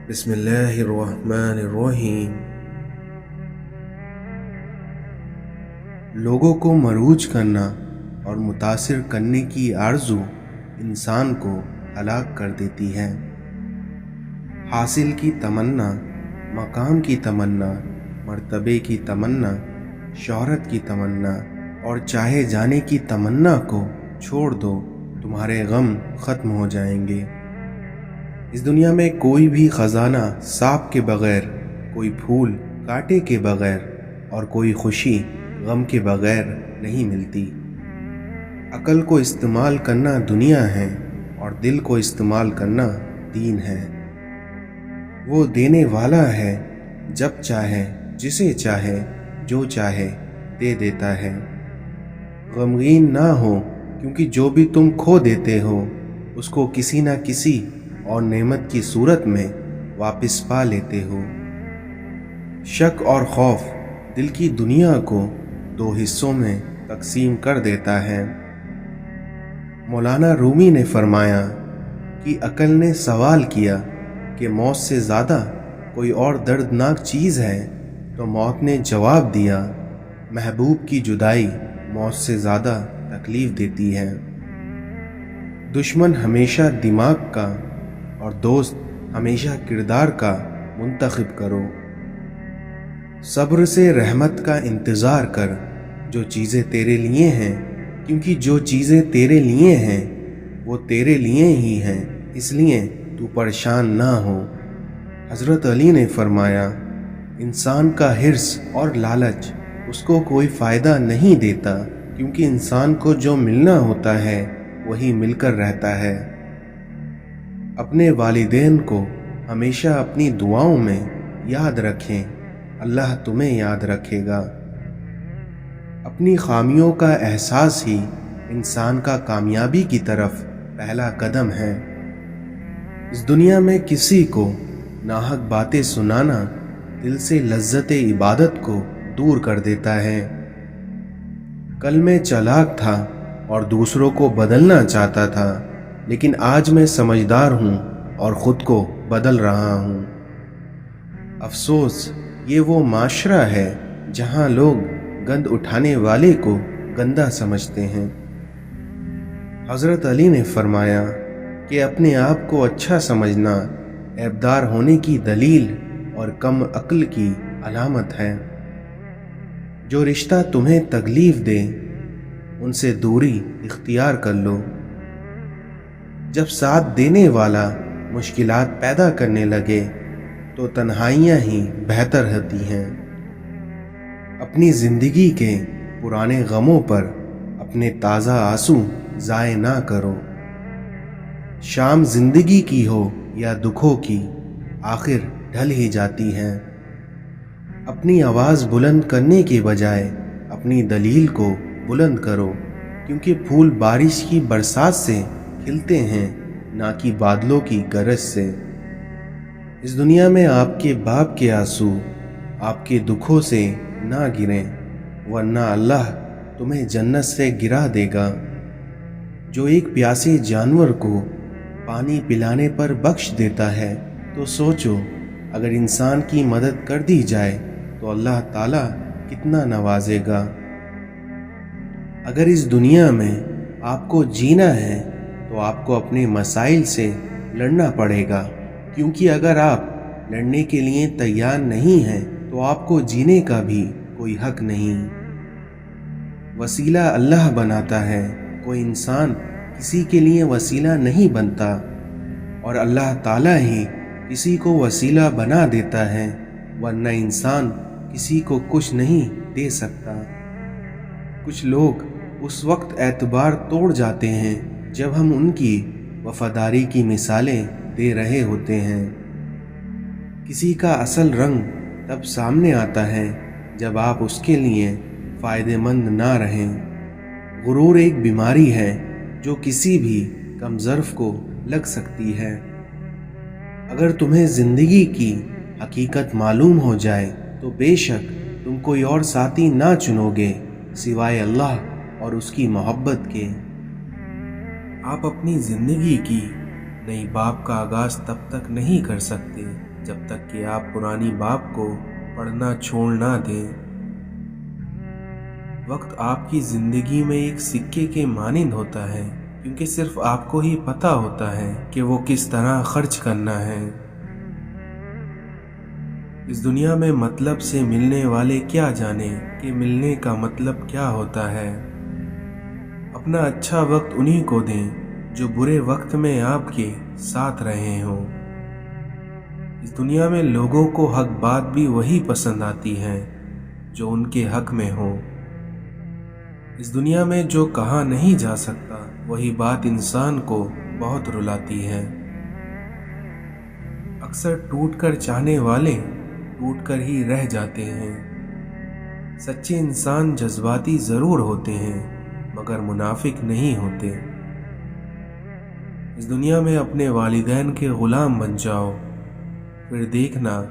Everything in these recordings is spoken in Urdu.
بسم اللہ الرحمن الرحیم۔ لوگوں کو مروج کرنا اور متاثر کرنے کی آرزو انسان کو ہلاک کر دیتی ہے۔ حاصل کی تمنا، مقام کی تمنا، مرتبے کی تمنا، شہرت کی تمنا اور چاہے جانے کی تمنا کو چھوڑ دو، تمہارے غم ختم ہو جائیں گے۔ اس دنیا میں کوئی بھی خزانہ سانپ کے بغیر، کوئی پھول کانٹے کے بغیر اور کوئی خوشی غم کے بغیر نہیں ملتی۔ عقل کو استعمال کرنا دنیا ہے اور دل کو استعمال کرنا دین ہے۔ وہ دینے والا ہے، جب چاہے جسے چاہے جو چاہے دے دیتا ہے۔ غمگین نہ ہو، کیونکہ جو بھی تم کھو دیتے ہو اس کو کسی نہ کسی اور نعمت کی صورت میں واپس پا لیتے ہو۔ شک اور خوف دل کی دنیا کو دو حصوں میں تقسیم کر دیتا ہے۔ مولانا رومی نے فرمایا کہ عقل نے سوال کیا کہ موت سے زیادہ کوئی اور دردناک چیز ہے، تو موت نے جواب دیا، محبوب کی جدائی موت سے زیادہ تکلیف دیتی ہے۔ دشمن ہمیشہ دماغ کا اور دوست ہمیشہ کردار کا منتخب کرو۔ صبر سے رحمت کا انتظار کر، جو چیزیں تیرے لیے ہیں، کیونکہ جو چیزیں تیرے لیے ہیں وہ تیرے لیے ہی ہیں، اس لیے تو پریشان نہ ہو۔ حضرت علی نے فرمایا، انسان کا حرص اور لالچ اس کو کوئی فائدہ نہیں دیتا، کیونکہ انسان کو جو ملنا ہوتا ہے وہی مل کر رہتا ہے۔ اپنے والدین کو ہمیشہ اپنی دعاؤں میں یاد رکھیں، اللہ تمہیں یاد رکھے گا۔ اپنی خامیوں کا احساس ہی انسان کا کامیابی کی طرف پہلا قدم ہے۔ اس دنیا میں کسی کو ناحق باتیں سنانا دل سے لذت عبادت کو دور کر دیتا ہے۔ کل میں چالاک تھا اور دوسروں کو بدلنا چاہتا تھا، لیکن آج میں سمجھدار ہوں اور خود کو بدل رہا ہوں۔ افسوس، یہ وہ معاشرہ ہے جہاں لوگ گند اٹھانے والے کو گندا سمجھتے ہیں۔ حضرت علی نے فرمایا کہ اپنے آپ کو اچھا سمجھنا عیبدار ہونے کی دلیل اور کم عقل کی علامت ہے۔ جو رشتہ تمہیں تکلیف دے ان سے دوری اختیار کر لو۔ جب ساتھ دینے والا مشکلات پیدا کرنے لگے تو تنہائیاں ہی بہتر ہوتی ہیں۔ اپنی زندگی کے پرانے غموں پر اپنے تازہ آنسو ضائع نہ کرو۔ شام زندگی کی ہو یا دکھوں کی، آخر ڈھل ہی جاتی ہے۔ اپنی آواز بلند کرنے کے بجائے اپنی دلیل کو بلند کرو، کیونکہ پھول بارش کی برسات سے کھلتے ہیں، نہ کہ بادلوں کی گرج سے۔ اس دنیا میں آپ کے باپ کے آنسو آپ کے دکھوں سے نہ گریں، ورنہ اللہ تمہیں جنت سے گرا دے گا۔ جو ایک پیاسے جانور کو پانی پلانے پر بخش دیتا ہے، تو سوچو اگر انسان کی مدد کر دی جائے تو اللہ تعالیٰ کتنا نوازے گا۔ اگر اس دنیا میں آپ کو جینا ہے تو آپ کو اپنے مسائل سے لڑنا پڑے گا، کیونکہ اگر آپ لڑنے کے لیے تیار نہیں ہیں تو آپ کو جینے کا بھی کوئی حق نہیں۔ وسیلہ اللہ بناتا ہے، کوئی انسان کسی کے لیے وسیلہ نہیں بنتا، اور اللہ تعالیٰ ہی کسی کو وسیلہ بنا دیتا ہے، ورنہ انسان کسی کو کچھ نہیں دے سکتا۔ کچھ لوگ اس وقت اعتبار توڑ جاتے ہیں جب ہم ان کی وفاداری کی مثالیں دے رہے ہوتے ہیں۔ کسی کا اصل رنگ تب سامنے آتا ہے جب آپ اس کے لیے فائدہ مند نہ رہیں۔ غرور ایک بیماری ہے جو کسی بھی کم ظرف کو لگ سکتی ہے۔ اگر تمہیں زندگی کی حقیقت معلوم ہو جائے تو بے شک تم کوئی اور ساتھی نہ چنو گے سوائے اللہ اور اس کی محبت کے۔ آپ اپنی زندگی کی نئی باب کا آغاز تب تک نہیں کر سکتے جب تک کہ آپ پرانی باب کو پڑھنا چھوڑ نہ دیں۔ وقت آپ کی زندگی میں ایک سکے کے مانند ہوتا ہے، کیونکہ صرف آپ کو ہی پتہ ہوتا ہے کہ وہ کس طرح خرچ کرنا ہے۔ اس دنیا میں مطلب سے ملنے والے کیا جانے کہ ملنے کا مطلب کیا ہوتا ہے۔ اپنا اچھا وقت انہی کو دیں جو برے وقت میں آپ کے ساتھ رہے ہوں۔ اس دنیا میں لوگوں کو حق بات بھی وہی پسند آتی ہے جو ان کے حق میں ہو۔ اس دنیا میں جو کہا نہیں جا سکتا وہی بات انسان کو بہت رلاتی ہے۔ اکثر ٹوٹ کر چاہنے والے ٹوٹ کر ہی رہ جاتے ہیں۔ سچے انسان جذباتی ضرور ہوتے ہیں مگر منافق نہیں ہوتے۔ اس دنیا میں اپنے والدین کے غلام بن جاؤ، پھر دیکھنا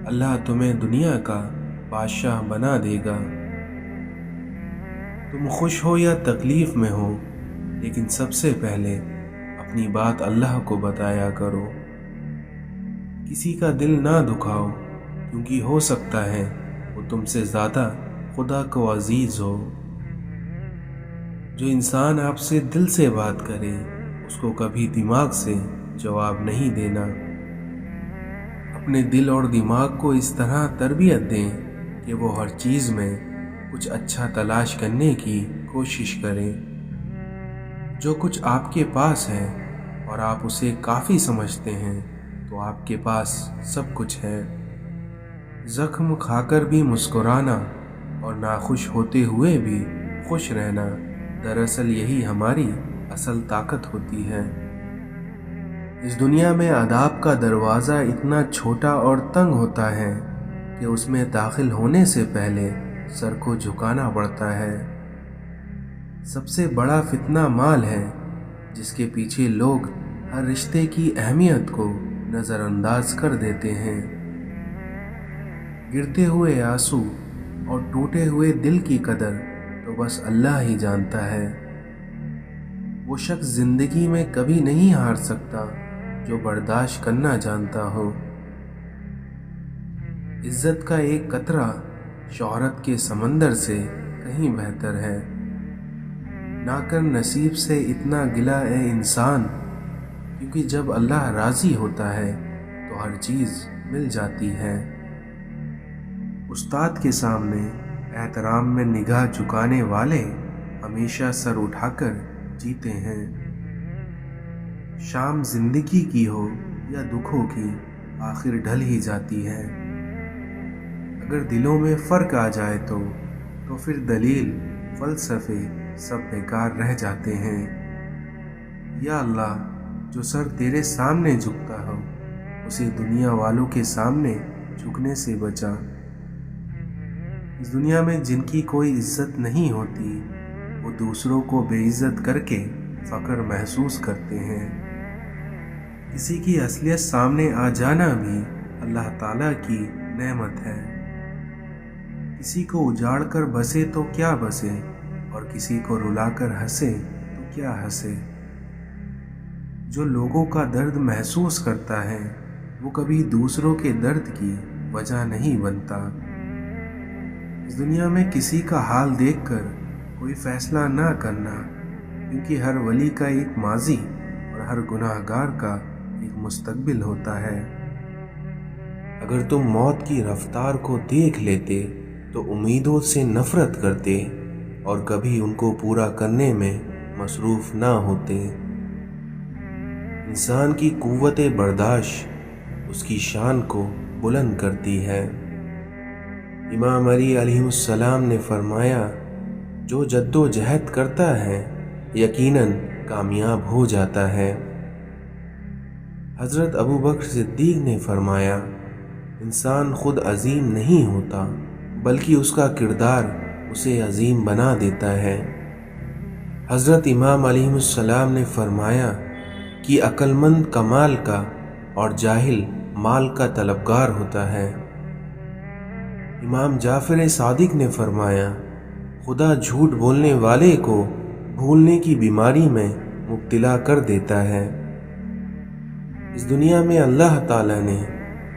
اللہ تمہیں دنیا کا بادشاہ بنا دے گا۔ تم خوش ہو یا تکلیف میں ہو، لیکن سب سے پہلے اپنی بات اللہ کو بتایا کرو۔ کسی کا دل نہ دکھاؤ، کیونکہ ہو سکتا ہے وہ تم سے زیادہ خدا کو عزیز ہو۔ جو انسان آپ سے دل سے بات کرے اس کو کبھی دماغ سے جواب نہیں دینا۔ اپنے دل اور دماغ کو اس طرح تربیت دیں کہ وہ ہر چیز میں کچھ اچھا تلاش کرنے کی کوشش کریں۔ جو کچھ آپ کے پاس ہے اور آپ اسے کافی سمجھتے ہیں تو آپ کے پاس سب کچھ ہے۔ زخم کھا کر بھی مسکرانا اور ناخوش ہوتے ہوئے بھی خوش رہنا، دراصل یہی ہماری اصل طاقت ہوتی ہے۔ اس دنیا میں آداب کا دروازہ اتنا چھوٹا اور تنگ ہوتا ہے کہ اس میں داخل ہونے سے پہلے سر کو جھکانا پڑتا ہے۔ سب سے بڑا فتنہ مال ہے، جس کے پیچھے لوگ ہر رشتے کی اہمیت کو نظر انداز کر دیتے ہیں۔ گرتے ہوئے آنسو اور ٹوٹے ہوئے دل کی قدر تو بس اللہ ہی جانتا ہے۔ وہ شخص زندگی میں کبھی نہیں ہار سکتا جو برداشت کرنا جانتا ہو۔ عزت کا ایک قطرہ شہرت کے سمندر سے کہیں بہتر ہے۔ نہ کر نصیب سے اتنا گلہ اے انسان، کیونکہ جب اللہ راضی ہوتا ہے تو ہر چیز مل جاتی ہے۔ استاد کے سامنے احترام میں نگاہ جھکانے والے ہمیشہ سر اٹھا کر جیتے ہیں۔ شام زندگی کی ہو یا دکھوں کی، آخر ڈھل ہی جاتی ہے۔ اگر دلوں میں فرق آ جائے تو پھر دلیل، فلسفے سب بیکار رہ جاتے ہیں۔ یا اللہ، جو سر تیرے سامنے جھکتا ہو اسے دنیا والوں کے سامنے جھکنے سے بچا۔ اس دنیا میں جن کی کوئی عزت نہیں ہوتی وہ دوسروں کو بے عزت کر کے فخر محسوس کرتے ہیں۔ کسی کی اصلیت سامنے آ جانا بھی اللہ تعالیٰ کی نعمت ہے۔ کسی کو اجاڑ کر بسے تو کیا بسے، اور کسی کو رلا کر ہنسے تو کیا ہنسے۔ جو لوگوں کا درد محسوس کرتا ہے وہ کبھی دوسروں کے درد کی وجہ نہیں بنتا۔ اس دنیا میں کسی کا حال دیکھ کر کوئی فیصلہ نہ کرنا، کیونکہ ہر ولی کا ایک ماضی اور ہر گناہ گار کا ایک مستقبل ہوتا ہے۔ اگر تم موت کی رفتار کو دیکھ لیتے تو امیدوں سے نفرت کرتے اور کبھی ان کو پورا کرنے میں مصروف نہ ہوتے۔ انسان کی قوت برداشت اس کی شان کو بلند کرتی ہے۔ امام علی علیہ السلام نے فرمایا، جو جد و جہد کرتا ہے یقیناً کامیاب ہو جاتا ہے۔ حضرت ابو بکر صدیق نے فرمایا، انسان خود عظیم نہیں ہوتا بلکہ اس کا کردار اسے عظیم بنا دیتا ہے۔ حضرت امام علیہ السلام نے فرمایا کہ عقل مند کمال کا اور جاہل مال کا طلبگار ہوتا ہے۔ امام جعفر صادق نے فرمایا، خدا جھوٹ بولنے والے کو بھولنے کی بیماری میں مبتلا کر دیتا ہے۔ اس دنیا میں اللہ تعالیٰ نے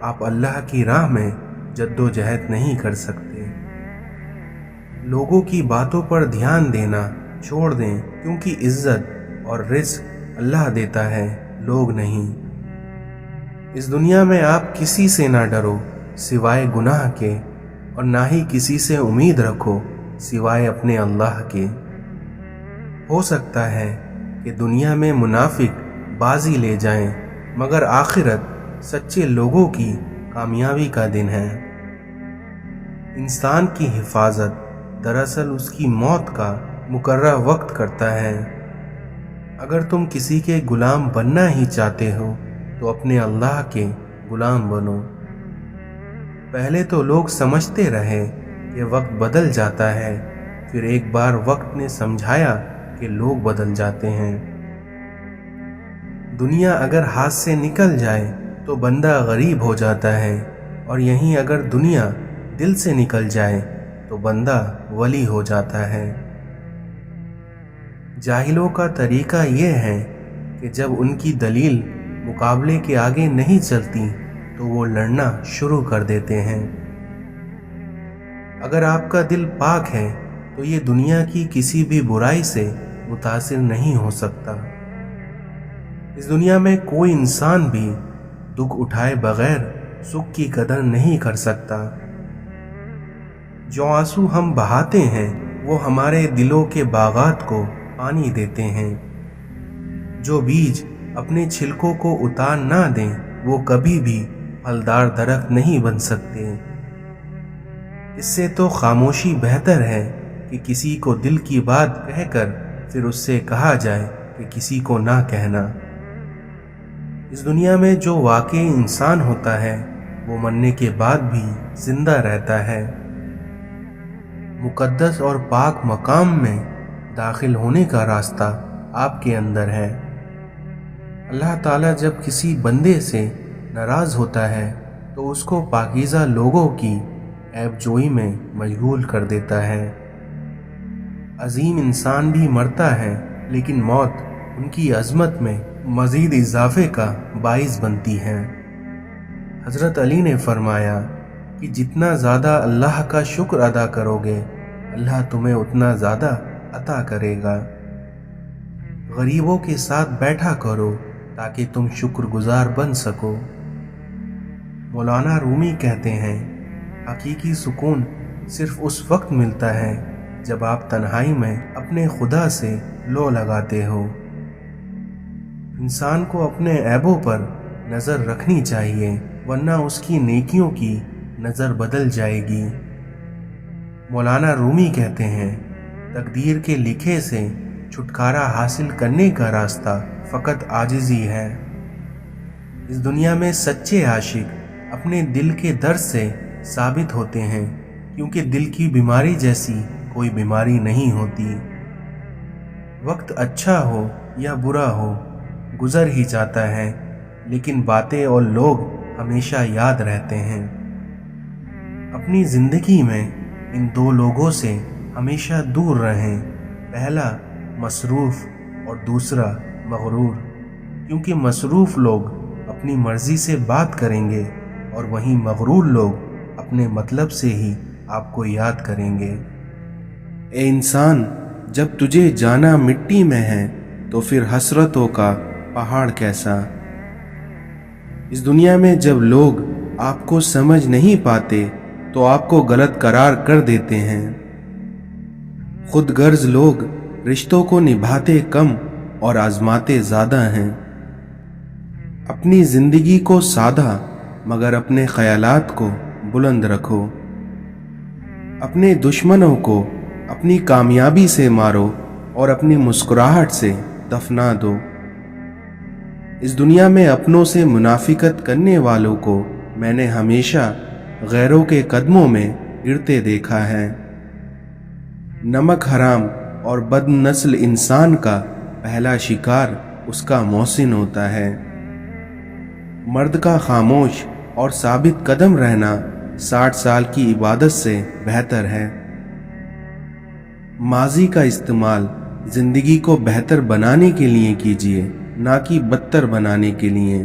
آپ اللہ کی راہ میں جدوجہد نہیں کر سکتے۔ لوگوں کی باتوں پر دھیان دینا چھوڑ دیں، کیونکہ عزت اور رزق اللہ دیتا ہے، لوگ نہیں۔ اس دنیا میں آپ کسی سے نہ ڈرو سوائے گناہ کے، اور نہ ہی کسی سے امید رکھو سوائے اپنے اللہ کے۔ ہو سکتا ہے کہ دنیا میں منافق بازی لے جائیں، مگر آخرت سچے لوگوں کی کامیابی کا دن ہے۔ انسان کی حفاظت دراصل اس کی موت کا مقررہ وقت کرتا ہے۔ اگر تم کسی کے غلام بننا ہی چاہتے ہو تو اپنے اللہ کے غلام بنو۔ پہلے تو لوگ سمجھتے رہے کہ وقت بدل جاتا ہے، پھر ایک بار وقت نے سمجھایا کہ لوگ بدل جاتے ہیں۔ دنیا اگر ہاتھ سے نکل جائے تو بندہ غریب ہو جاتا ہے، اور یہیں اگر دنیا دل سے نکل جائے تو بندہ ولی ہو جاتا ہے۔ جاہلوں کا طریقہ یہ ہے کہ جب ان کی دلیل مقابلے کے آگے نہیں چلتی تو وہ لڑنا شروع کر دیتے ہیں۔ اگر آپ کا دل پاک ہے تو یہ دنیا کی کسی بھی برائی سے متاثر نہیں ہو سکتا۔ اس دنیا میں کوئی انسان بھی دکھ اٹھائے بغیر سکھ کی قدر نہیں کر سکتا۔ جو آنسو ہم بہاتے ہیں وہ ہمارے دلوں کے باغات کو پانی دیتے ہیں۔ جو بیج اپنے چھلکوں کو اتار نہ دیں وہ کبھی بھی پھلدار درخت نہیں بن سکتے۔ اس سے تو خاموشی بہتر ہے کہ کسی کو دل کی بات کہہ کر پھر اس سے کہا جائے کہ کسی کو نہ کہنا۔ اس دنیا میں جو واقعی انسان ہوتا ہے وہ مرنے کے بعد بھی زندہ رہتا ہے۔ مقدس اور پاک مقام میں داخل ہونے کا راستہ آپ کے اندر ہے۔ اللہ تعالیٰ جب کسی بندے سے ناراض ہوتا ہے تو اس کو پاکیزہ لوگوں کی عیب جوئی میں مشغول کر دیتا ہے۔ عظیم انسان بھی مرتا ہے، لیکن موت ان کی عظمت میں مزید اضافے کا باعث بنتی ہے۔ حضرت علی نے فرمایا کہ جتنا زیادہ اللہ کا شکر ادا کرو گے اللہ تمہیں اتنا زیادہ عطا کرے گا۔ غریبوں کے ساتھ بیٹھا کرو تاکہ تم شکر گزار بن سکو۔ مولانا رومی کہتے ہیں، حقیقی سکون صرف اس وقت ملتا ہے جب آپ تنہائی میں اپنے خدا سے لو لگاتے ہو۔ انسان کو اپنے عیبوں پر نظر رکھنی چاہیے، ورنہ اس کی نیکیوں کی نظر بدل جائے گی۔ مولانا رومی کہتے ہیں، تقدیر کے لکھے سے چھٹکارا حاصل کرنے کا راستہ فقط عاجزی ہے۔ اس دنیا میں سچے عاشق اپنے دل کے درد سے ثابت ہوتے ہیں، کیونکہ دل کی بیماری جیسی کوئی بیماری نہیں ہوتی۔ وقت اچھا ہو یا برا ہو گزر ہی جاتا ہے، لیکن باتیں اور لوگ ہمیشہ یاد رہتے ہیں۔ اپنی زندگی میں ان دو لوگوں سے ہمیشہ دور رہیں، پہلا مصروف اور دوسرا مغرور، کیونکہ مصروف لوگ اپنی مرضی سے بات کریں گے اور وہیں مغرور لوگ اپنے مطلب سے ہی آپ کو یاد کریں گے۔ اے انسان، جب تجھے جانا مٹی میں ہے تو پھر حسرتوں کا پہاڑ کیسا۔ اس دنیا میں جب لوگ آپ کو سمجھ نہیں پاتے تو آپ کو غلط قرار کر دیتے ہیں۔ خود غرض لوگ رشتوں کو نبھاتے کم اور آزماتے زیادہ ہیں۔ اپنی زندگی کو سادہ مگر اپنے خیالات کو بلند رکھو۔ اپنے دشمنوں کو اپنی کامیابی سے مارو اور اپنی مسکراہٹ سے دفنا دو۔ اس دنیا میں اپنوں سے منافقت کرنے والوں کو میں نے ہمیشہ غیروں کے قدموں میں گرتے دیکھا ہے۔ نمک حرام اور بد نسل انسان کا پہلا شکار اس کا محسن ہوتا ہے۔ مرد کا خاموش اور ثابت قدم رہنا 60 سال کی عبادت سے بہتر ہے۔ ماضی کا استعمال زندگی کو بہتر بنانے کے لیے کیجیے، نہ کہ بدتر بنانے کے لیے۔